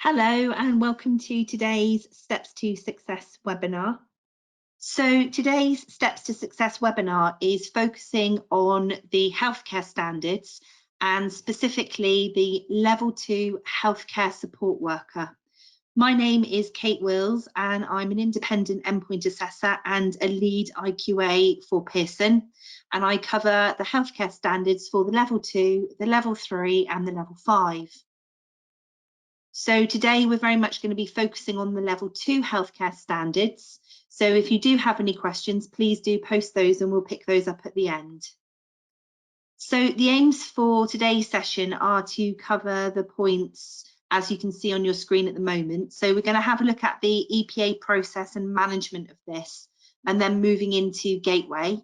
Hello and welcome to today's Steps to Success webinar. So today's Steps to Success webinar is focusing on the healthcare standards and specifically the Level 2 Healthcare Support Worker. My name is Kate Wills and I'm an independent endpoint assessor and a lead IQA for Pearson, and I cover the healthcare standards for the Level 2, the Level 3 and the Level 5. So today we're very much going to be focusing on the Level 2 healthcare standards. So if you do have any questions, please do post those and we'll pick those up at the end. So the aims for today's session are to cover the points as you can see on your screen at the moment. So we're going to have a look at the EPA process and management of this, and then moving into Gateway.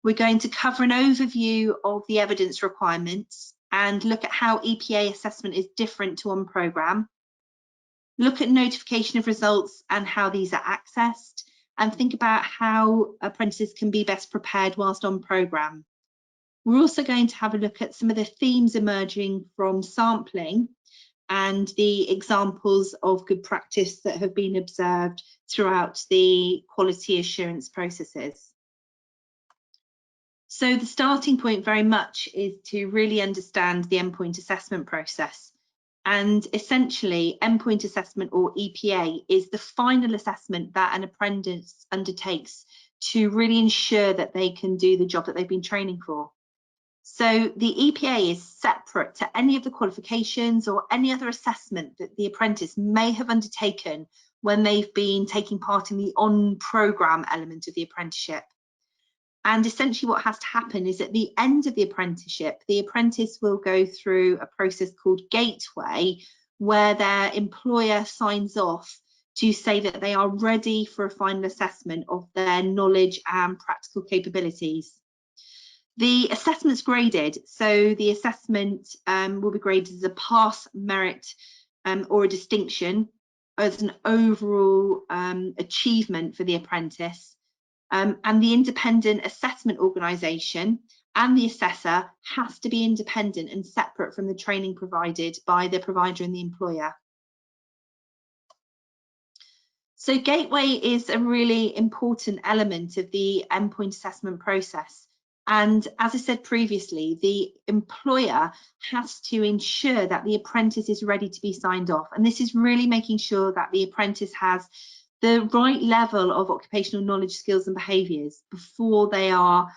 We're going to cover an overview of the evidence requirements and look at how EPA assessment is different to on programme, look at notification of results and how these are accessed, and think about how apprentices can be best prepared whilst on programme. We're also going to have a look at some of the themes emerging from sampling and the examples of good practice that have been observed throughout the quality assurance processes. So the starting point very much is to really understand the endpoint assessment process. And essentially, endpoint assessment, or EPA, is the final assessment that an apprentice undertakes to really ensure that they can do the job that they've been training for. So the EPA is separate to any of the qualifications or any other assessment that the apprentice may have undertaken when they've been taking part in the on-programme element of the apprenticeship. And essentially what has to happen is at the end of the apprenticeship, the apprentice will go through a process called Gateway, where their employer signs off to say that they are ready for a final assessment of their knowledge and practical capabilities. The assessment's graded, so the assessment will be graded as a pass, merit or a distinction as an overall achievement for the apprentice. And the independent assessment organisation and the assessor has to be independent and separate from the training provided by the provider and the employer. So Gateway is a really important element of the endpoint assessment process. And as I said previously, the employer has to ensure that the apprentice is ready to be signed off. And this is really making sure that the apprentice has the right level of occupational knowledge, skills and behaviours before they are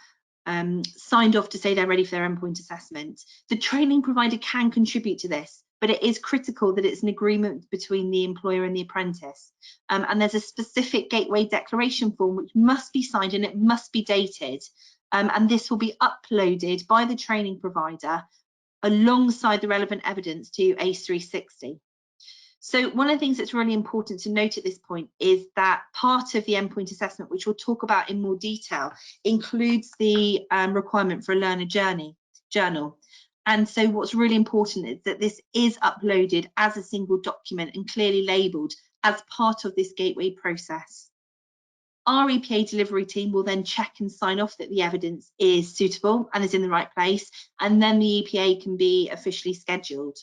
signed off to say they're ready for their endpoint assessment. The training provider can contribute to this, but it is critical that it's an agreement between the employer and the apprentice. And there's a specific Gateway declaration form which must be signed and it must be dated. And this will be uploaded by the training provider alongside the relevant evidence to ACE 360. So one of the things that's really important to note at this point is that part of the endpoint assessment, which we'll talk about in more detail, includes the requirement for a learner journal. And so what's really important is that this is uploaded as a single document and clearly labelled as part of this Gateway process. Our EPA delivery team will then check and sign off that the evidence is suitable and is in the right place, and then the EPA can be officially scheduled.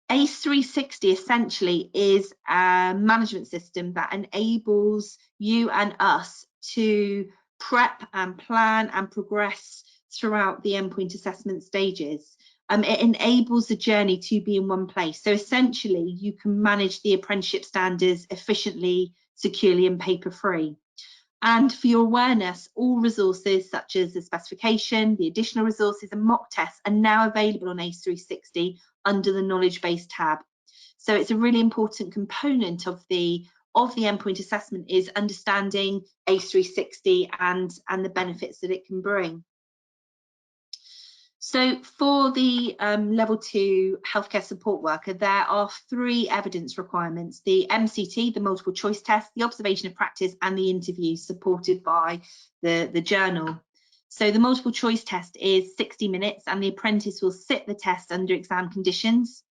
ACE 360 essentially is a management system that enables you and us to prep and plan and progress throughout the endpoint assessment stages. It enables the journey to be in one place. So essentially you can manage the apprenticeship standards efficiently, securely and paper-free. And for your awareness, all resources such as the specification, the additional resources and mock tests are now available on ACE 360 under the knowledge base tab. So it's a really important component of the endpoint assessment is understanding ACE 360 and the benefits that it can bring. So for the Level 2 healthcare support worker, there are 3 evidence requirements: the MCT, the multiple choice test, the observation of practice and the interview supported by the journal. So the multiple choice test is 60 minutes and the apprentice will sit the test under exam conditions.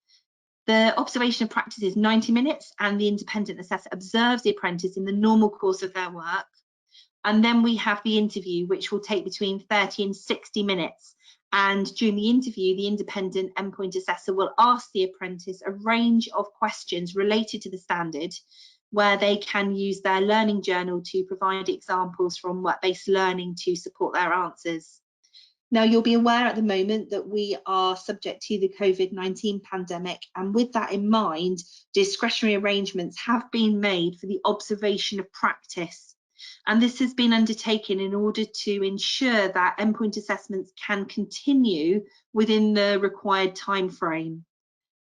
The observation of practice is 90 minutes and the independent assessor observes the apprentice in the normal course of their work. And then we have the interview, which will take between 30 and 60 minutes. And during the interview, the independent endpoint assessor will ask the apprentice a range of questions related to the standard, where they can use their learning journal to provide examples from work-based learning to support their answers. Now, you'll be aware at the moment that we are subject to the COVID-19 pandemic, and with that in mind, discretionary arrangements have been made for the observation of practice. And this has been undertaken in order to ensure that endpoint assessments can continue within the required time frame.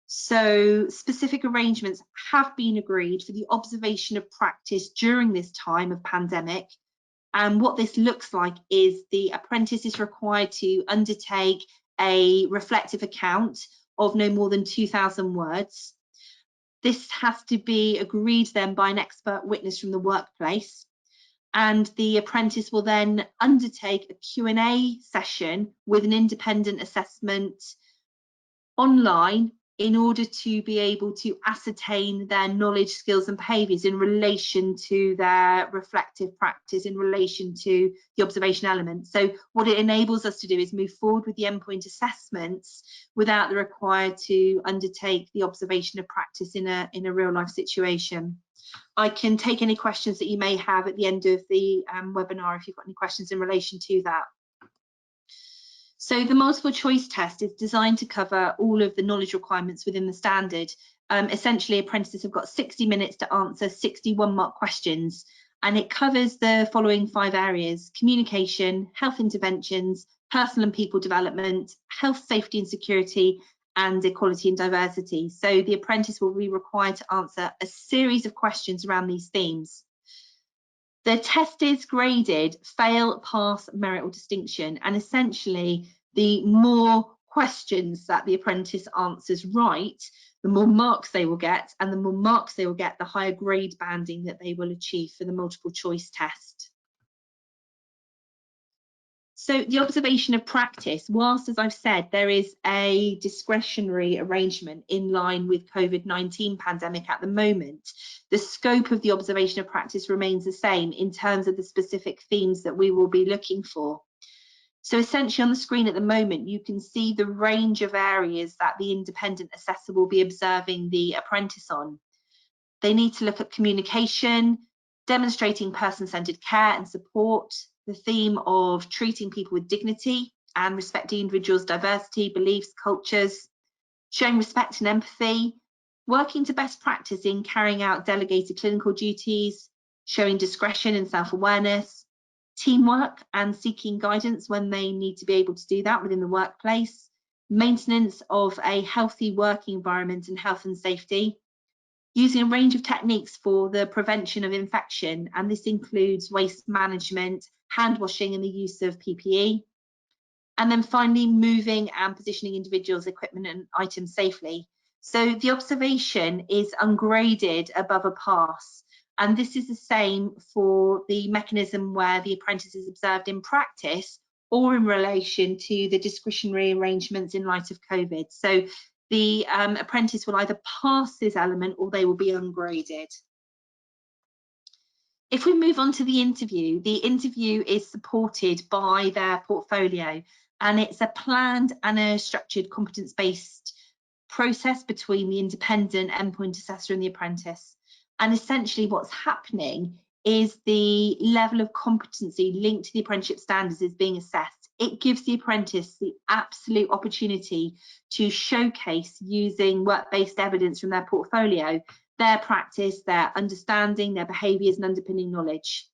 So specific arrangements have been agreed for the observation of practice during this time of pandemic. And what this looks like is the apprentice is required to undertake a reflective account of no more than 2,000 words. This has to be agreed then by an expert witness from the workplace. And the apprentice will then undertake a Q&A session with an independent assessment online in order to be able to ascertain their knowledge, skills and behaviours in relation to their reflective practice, in relation to the observation element. So what it enables us to do is move forward with the endpoint assessments without the required to undertake the observation of practice in a real life situation. I can take any questions that you may have at the end of the webinar if you've got any questions in relation to that. So the multiple choice test is designed to cover all of the knowledge requirements within the standard. Essentially, apprentices have got 60 minutes to answer 61 mark questions, and it covers the following 5 areas: communication, health interventions, personal and people development, health, safety and security, and equality and diversity. So the apprentice will be required to answer a series of questions around these themes. The test is graded fail, pass, merit or distinction, and essentially the more questions that the apprentice answers right, the more marks they will get, and the more marks they will get, the higher grade banding that they will achieve for the multiple choice test. So the observation of practice, whilst, as I've said, there is a discretionary arrangement in line with COVID-19 pandemic at the moment, the scope of the observation of practice remains the same in terms of the specific themes that we will be looking for. So essentially on the screen at the moment, you can see the range of areas that the independent assessor will be observing the apprentice on. They need to look at communication, demonstrating person-centred care and support, the theme of treating people with dignity and respecting individuals' diversity, beliefs, cultures, showing respect and empathy, working to best practice in carrying out delegated clinical duties, showing discretion and self-awareness, teamwork and seeking guidance when they need to be able to do that within the workplace, maintenance of a healthy working environment and health and safety, using a range of techniques for the prevention of infection, and this includes waste management, hand washing and the use of PPE. And then finally, moving and positioning individuals, equipment and items safely. So the observation is ungraded above a pass. And this is the same for the mechanism where the apprentice is observed in practice or in relation to the discretionary arrangements in light of COVID. So the apprentice will either pass this element or they will be ungraded. If we move on to the interview is supported by their portfolio, and it's a planned and a structured competence-based process between the independent endpoint assessor and the apprentice. And essentially what's happening is the level of competency linked to the apprenticeship standards is being assessed. It gives the apprentice the absolute opportunity to showcase, using work-based evidence from their portfolio, their practice, their understanding, their behaviours and underpinning knowledge,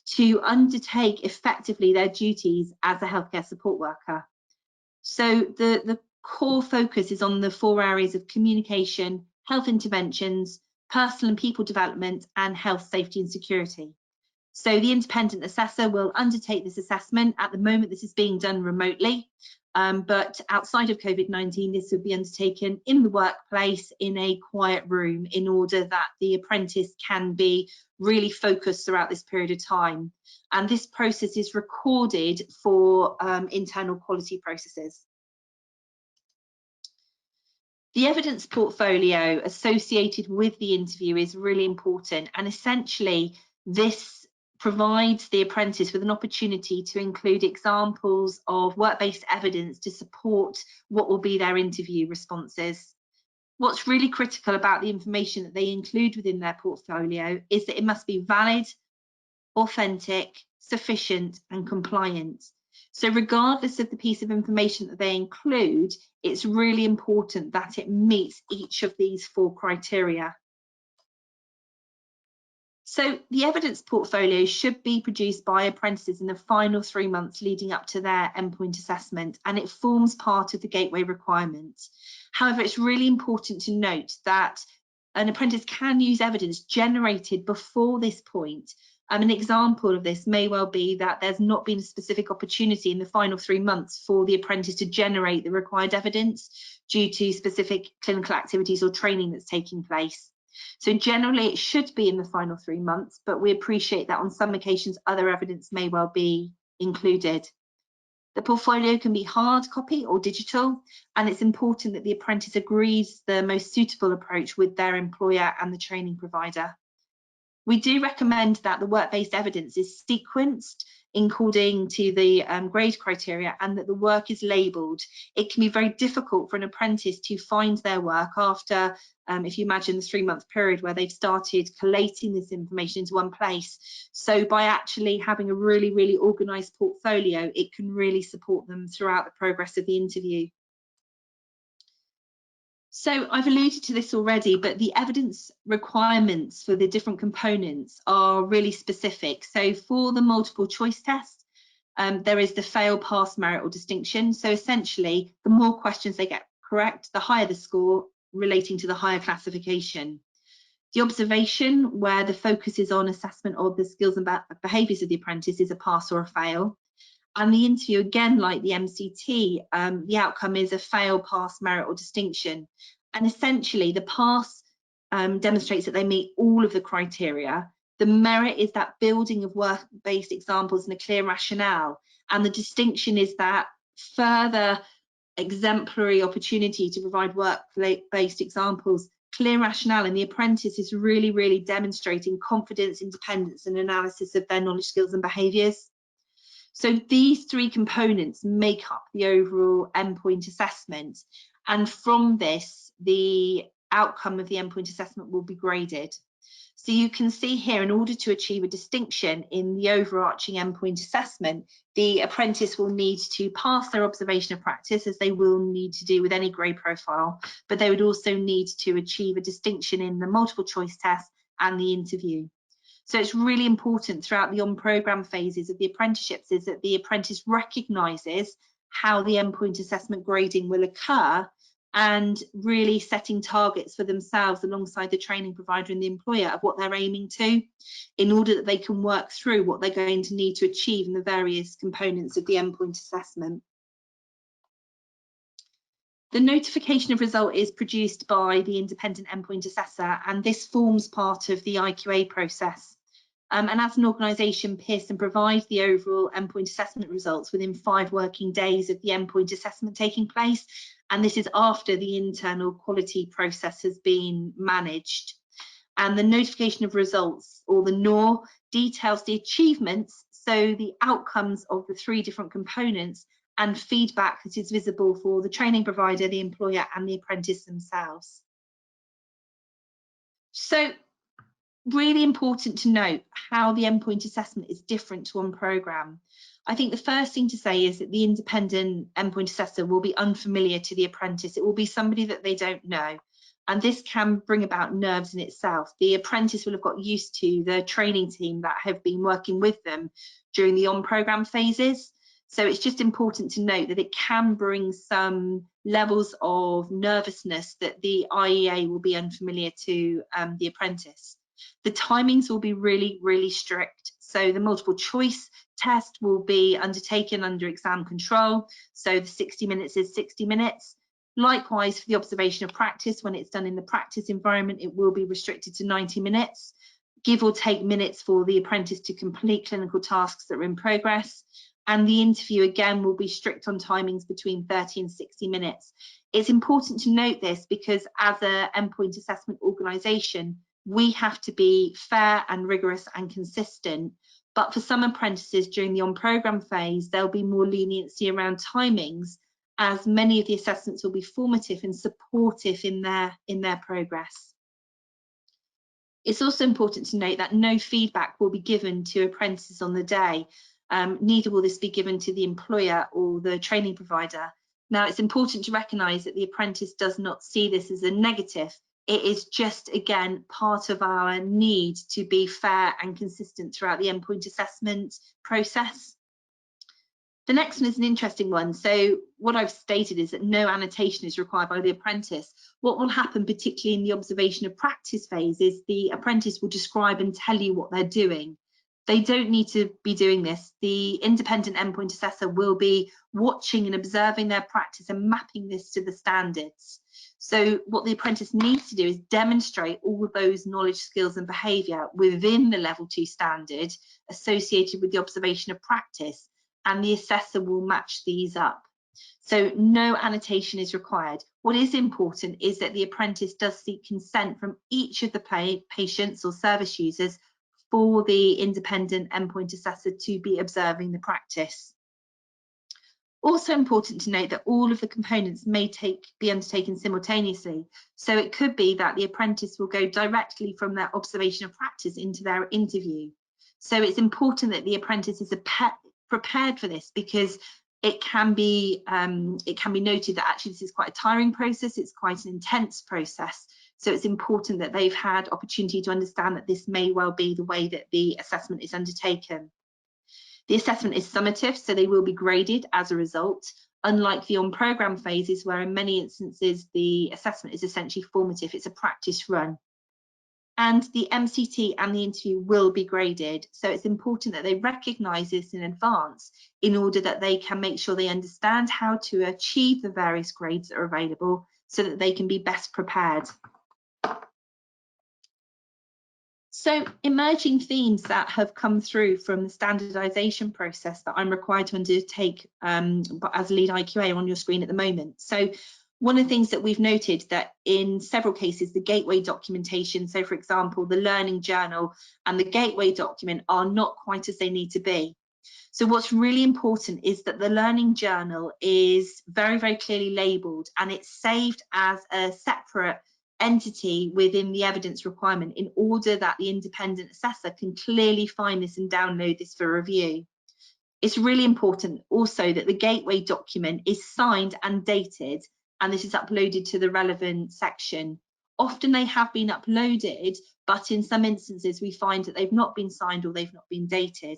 to undertake effectively their duties as a healthcare support worker. So the core focus is on the 4 areas of communication, health interventions, personal and people development, and health, safety and security. So the independent assessor will undertake this assessment. At the moment, this is being done remotely, but outside of COVID-19, this will be undertaken in the workplace in a quiet room in order that the apprentice can be really focused throughout this period of time. And this process is recorded for internal quality processes. The evidence portfolio associated with the interview is really important, and essentially this provides the apprentice with an opportunity to include examples of work-based evidence to support what will be their interview responses. What's really critical about the information that they include within their portfolio is that it must be valid, authentic, sufficient, and compliant. So regardless of the piece of information that they include, it's really important that it meets each of these 4 criteria. So the evidence portfolio should be produced by apprentices in the final 3 months leading up to their endpoint assessment, and it forms part of the gateway requirements. However, it's really important to note that an apprentice can use evidence generated before this point. An example of this may well be that there's not been a specific opportunity in the final 3 months for the apprentice to generate the required evidence due to specific clinical activities or training that's taking place. So generally it should be in the final 3 months, but we appreciate that on some occasions other evidence may well be included. The portfolio can be hard copy or digital, and it's important that the apprentice agrees the most suitable approach with their employer and the training provider. We do recommend that the work-based evidence is sequenced according to the grade criteria and that the work is labelled. It can be very difficult for an apprentice to find their work after, if you imagine the 3-month period where they've started collating this information into one place. So by actually having a really, really organised portfolio, it can really support them throughout the progress of the interview. So I've alluded to this already, but the evidence requirements for the different components are really specific. So for the multiple choice test, there is the fail, pass, merit or distinction. So essentially, the more questions they get correct, the higher the score relating to the higher classification. The observation, where the focus is on assessment of the skills and behaviours of the apprentice, is a pass or a fail. And the interview, again, like the MCT, the outcome is a fail, pass, merit or distinction. And essentially the pass demonstrates that they meet all of the criteria. The merit is that building of work-based examples and a clear rationale. And the distinction is that further exemplary opportunity to provide work-based examples, clear rationale, and the apprentice is really, really demonstrating confidence, independence and analysis of their knowledge, skills and behaviours. So these 3 components make up the overall endpoint assessment, and from this the outcome of the endpoint assessment will be graded. So you can see here, in order to achieve a distinction in the overarching endpoint assessment, the apprentice will need to pass their observation of practice, as they will need to do with any grade profile, but they would also need to achieve a distinction in the multiple choice test and the interview. So it's really important throughout the on-programme phases of the apprenticeships is that the apprentice recognises how the endpoint assessment grading will occur, and really setting targets for themselves alongside the training provider and the employer of what they're aiming to, in order that they can work through what they're going to need to achieve in the various components of the endpoint assessment. The notification of result is produced by the independent endpoint assessor, and this forms part of the EPA process. And as an organisation, Pearson provides the overall endpoint assessment results within 5 working days of the endpoint assessment taking place, and this is after the internal quality process has been managed. And the notification of results, or the NOR, details the achievements, so the outcomes of the 3 different components, and feedback that is visible for the training provider, the employer and the apprentice themselves. So really important to note how the endpoint assessment is different to on-programme. I think the first thing to say is that the independent endpoint assessor will be unfamiliar to the apprentice. It will be somebody that they don't know, and this can bring about nerves in itself. The apprentice will have got used to the training team that have been working with them during the on-programme phases. So it's just important to note that it can bring some levels of nervousness that the IEA will be unfamiliar to the apprentice. The timings will be really, really strict. So the multiple choice test will be undertaken under exam control. So the 60 minutes is 60 minutes. Likewise, for the observation of practice, when it's done in the practice environment, it will be restricted to 90 minutes, give or take minutes for the apprentice to complete clinical tasks that are in progress. And the interview, again, will be strict on timings between 30 and 60 minutes. It's important to note this because as an endpoint assessment organisation, we have to be fair and rigorous and consistent. But for some apprentices during the on-programme phase, there'll be more leniency around timings, as many of the assessments will be formative and supportive in their progress. It's also important to note that no feedback will be given to apprentices on the day. Neither will this be given to the employer or the training provider. Now, it's important to recognise that the apprentice does not see this as a negative. It is just, again, part of our need to be fair and consistent throughout the endpoint assessment process. The next one is an interesting one. So what I've stated is that no annotation is required by the apprentice. What will happen, particularly in the observation of practice phase, is the apprentice will describe and tell you what they're doing. They don't need to be doing this. The independent endpoint assessor will be watching and observing their practice and mapping this to the standards. So what the apprentice needs to do is demonstrate all of those knowledge, skills and behaviour within the level 2 standard associated with the observation of practice, and the assessor will match these up. So no annotation is required. What is important is that the apprentice does seek consent from each of the patients or service users for the independent endpoint assessor to be observing the practice. Also important to note that all of the components may be undertaken simultaneously. So it could be that the apprentice will go directly from their observation of practice into their interview. So it's important that the apprentice is prepared for this, because it can be noted that actually this is quite a tiring process, it's quite an intense process. So it's important that they've had opportunity to understand that this may well be the way that the assessment is undertaken. The assessment is summative, so they will be graded as a result, unlike the on-programme phases where in many instances the assessment is essentially formative, it's a practice run. And the MCT and the interview will be graded, so it's important that they recognise this in advance in order that they can make sure they understand how to achieve the various grades that are available so that they can be best prepared. So emerging themes that have come through from the standardisation process that I'm required to undertake as lead IQA on your screen at the moment. So one of the things that we've noted that in several cases, the gateway documentation, so for example, the learning journal and the gateway document are not quite as they need to be. So what's really important is that the learning journal is very, very clearly labelled and it's saved as a separate entity within the evidence requirement in order that the independent assessor can clearly find this and download this for review. It's really important also that the gateway document is signed and dated, and this is uploaded to the relevant section. Often they have been uploaded, but in some instances we find that they've not been signed or they've not been dated.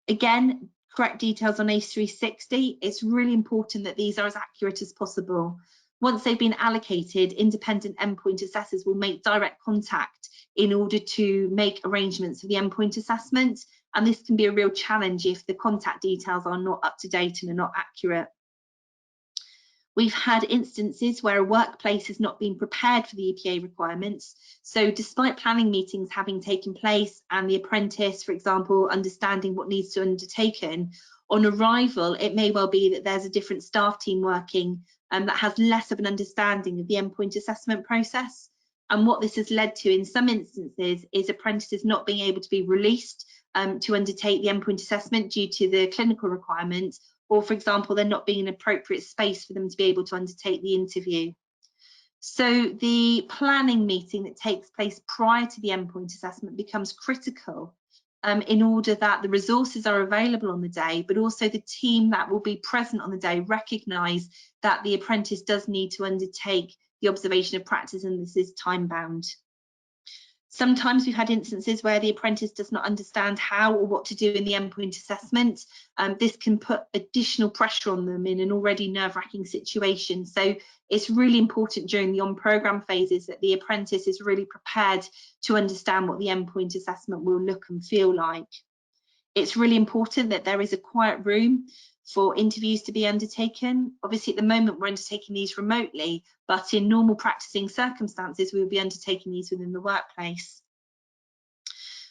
Again, correct details on ACE 360. It's really important that these are as accurate as possible. Once they've been allocated, independent endpoint assessors will make direct contact in order to make arrangements for the endpoint assessment. And this can be a real challenge if the contact details are not up to date and are not accurate. We've had instances where a workplace has not been prepared for the EPA requirements. So despite planning meetings having taken place and the apprentice, for example, understanding what needs to be undertaken, on arrival, it may well be that there's a different staff team working that has less of an understanding of the endpoint assessment process. And what this has led to in some instances is apprentices not being able to be released to undertake the endpoint assessment due to the clinical requirements, or for example, there not being an appropriate space for them to be able to undertake the interview. So the planning meeting that takes place prior to the endpoint assessment becomes critical in order that the resources are available on the day, but also the team that will be present on the day recognise that the apprentice does need to undertake the observation of practice and this is time bound. Sometimes we've had instances where the apprentice does not understand how or what to do in the endpoint assessment. This can put additional pressure on them in an already nerve-wracking situation. So it's really important during the on-programme phases that the apprentice is really prepared to understand what the endpoint assessment will look and feel like. It's really important that there is a quiet room for interviews to be undertaken. Obviously, at the moment, we're undertaking these remotely, but in normal practicing circumstances, we will be undertaking these within the workplace.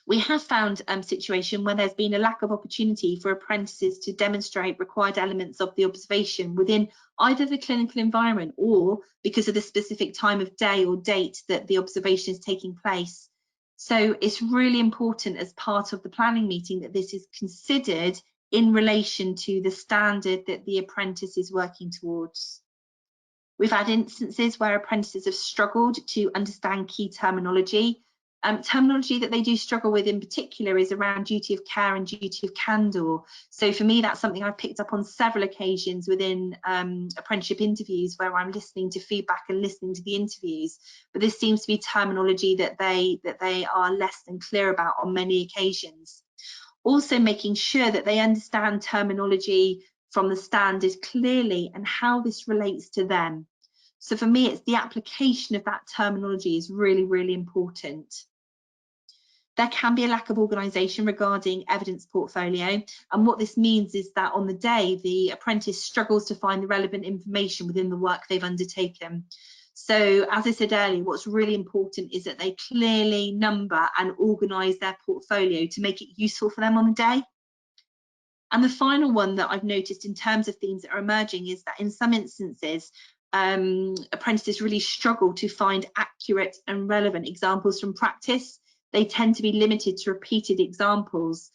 We have found a situation where there's been a lack of opportunity for apprentices to demonstrate required elements of the observation within either the clinical environment or because of the specific time of day or date that the observation is taking place. So it's really important as part of the planning meeting that this is considered in relation to the standard that the apprentice is working towards. We've had instances where apprentices have struggled to understand key terminology. Terminology that they do struggle with in particular is around duty of care and duty of candour. So for me, that's something I've picked up on several occasions within apprenticeship interviews where I'm listening to feedback and listening to the interviews. But this seems to be terminology that they are less than clear about on many occasions. Also making sure that they understand terminology from the standard clearly and how this relates to them. So for me, it's the application of that terminology is really, really important. There can be a lack of organisation regarding evidence portfolio, and what this means is that on the day the apprentice struggles to find the relevant information within the work they've undertaken. So as I said earlier, what's really important is that they clearly number and organise their portfolio to make it useful for them on the day. And the final one that I've noticed in terms of themes that are emerging is that in some instances, apprentices really struggle to find accurate and relevant examples from practice. They tend to be limited to repeated examples.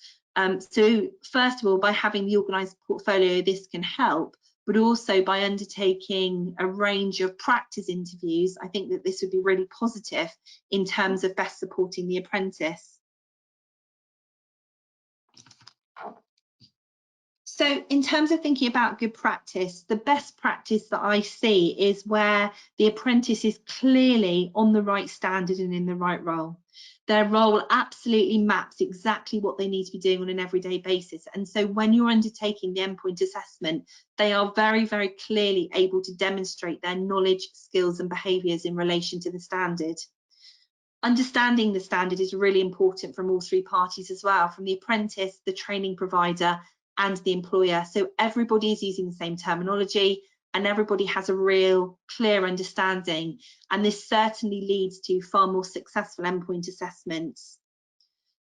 So first of all, by having the organised portfolio, this can help, but also by undertaking a range of practice interviews, I think that this would be really positive in terms of best supporting the apprentice. So in terms of thinking about good practice, the best practice that I see is where the apprentice is clearly on the right standard and in the right role. Their role absolutely maps exactly what they need to be doing on an everyday basis. And so when you're undertaking the endpoint assessment, they are very, very clearly able to demonstrate their knowledge, skills and behaviours in relation to the standard. Understanding the standard is really important from all three parties as well, from the apprentice, the training provider and the employer. So everybody is using the same terminology and everybody has a real clear understanding. And this certainly leads to far more successful endpoint assessments.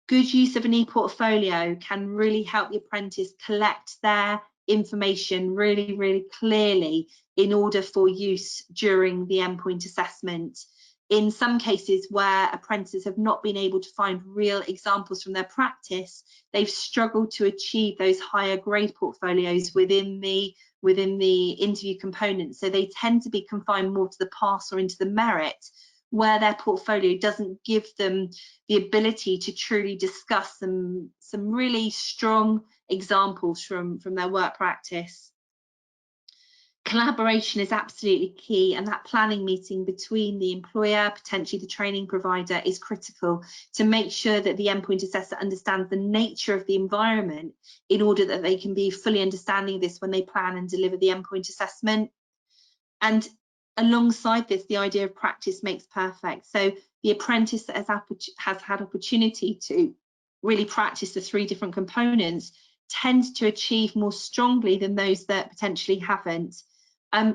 Good use of an e-portfolio can really help the apprentice collect their information really, really clearly in order for use during the endpoint assessment. In some cases where apprentices have not been able to find real examples from their practice, they've struggled to achieve those higher grade portfolios within the interview component. So they tend to be confined more to the pass or into the merit, where their portfolio doesn't give them the ability to truly discuss some really strong examples from their work practice. Collaboration is absolutely key, and that planning meeting between the employer, potentially the training provider, is critical to make sure that the endpoint assessor understands the nature of the environment in order that they can be fully understanding of this when they plan and deliver the endpoint assessment. And alongside this, the idea of practice makes perfect. So the apprentice that has had opportunity to really practice the three different components tends to achieve more strongly than those that potentially haven't.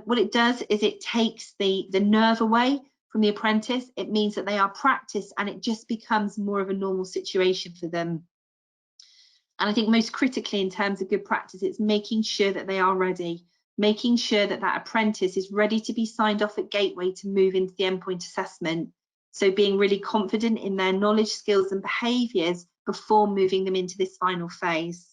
What it does is it takes the nerve away from the apprentice. It means that they are practiced and it just becomes more of a normal situation for them. And I think most critically in terms of good practice, it's making sure that they are ready, making sure that that apprentice is ready to be signed off at Gateway to move into the endpoint assessment. So being really confident in their knowledge, skills and behaviours before moving them into this final phase.